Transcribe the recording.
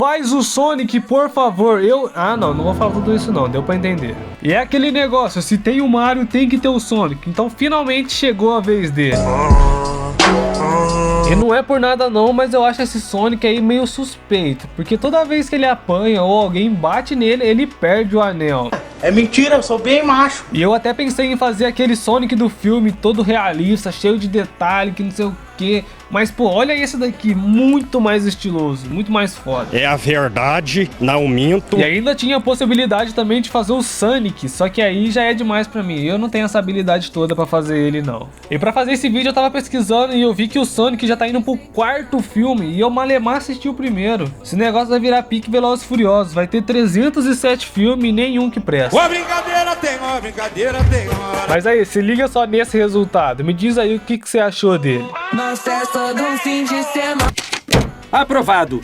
Faz o Sonic, por favor. Ah, não vou falar tudo isso não, deu pra entender. E é aquele negócio, se tem o Mario, tem que ter o Sonic. Então finalmente chegou a vez dele. E não é por nada não, mas eu acho esse Sonic aí meio suspeito. Porque toda vez que ele apanha ou alguém bate nele, ele perde o anel. É mentira, eu sou bem macho. E eu até pensei em fazer aquele Sonic do filme, todo realista, cheio de detalhe, que não sei o que. Mas pô, olha esse daqui, muito mais estiloso, muito mais foda. É a verdade, não minto. E ainda tinha a possibilidade também de fazer o Sonic, só que aí já é demais pra mim. Eu não tenho essa habilidade toda pra fazer ele não. E pra fazer esse vídeo eu tava pesquisando e eu vi que o Sonic já tá indo pro 4º filme e eu malemar assisti o primeiro. Esse negócio vai virar pique Velozes e Furiosos, vai ter 307 filmes e nenhum que presta. Uma brincadeira tem hora. Mas aí, se liga só nesse resultado, me diz aí o que você achou dele. Nós é todo fim de semana. Aprovado.